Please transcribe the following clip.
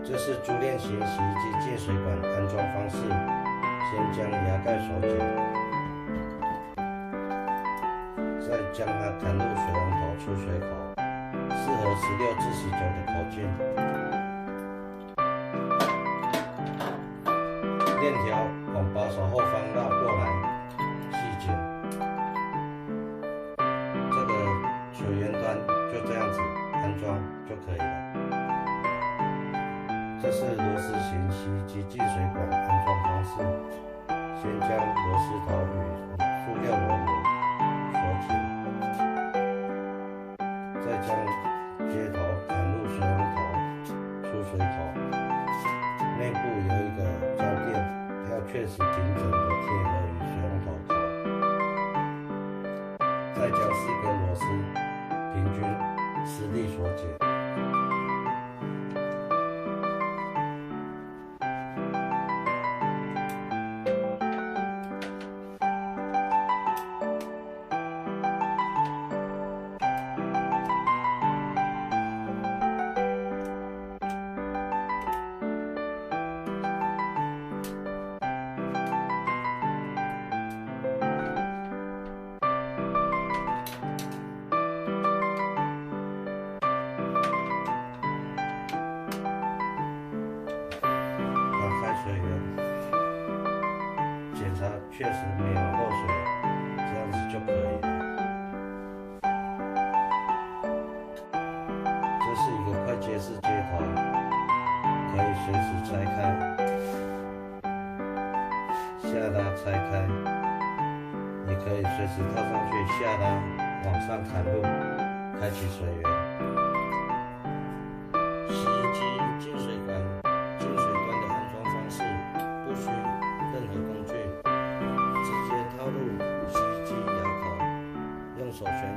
这是助练型洗衣机进水管安装方式。先将牙盖锁紧，再将它弹入水龙头出水口，适合16至19的口径。链条往把手后方绕过来，系紧。这个水源端就这样子安装就可以了。这是螺丝型洗衣机进水管安装方式。先将螺丝头与塑料螺母锁紧，再将接头弹入水龙头出水口，内部有一个胶垫，要确实平整的贴合于水龙头口，再将4根螺丝平均施力锁紧。水源，检查确实没有漏水，这样子就可以了。这是一个快接式接头，可以随时拆开、下拉、拆开，也可以随时套上去下拉、往上弹入，开启水源。洗衣机进水管进水端的安装方式，不需任何工具，直接套入洗衣机牙口，用手旋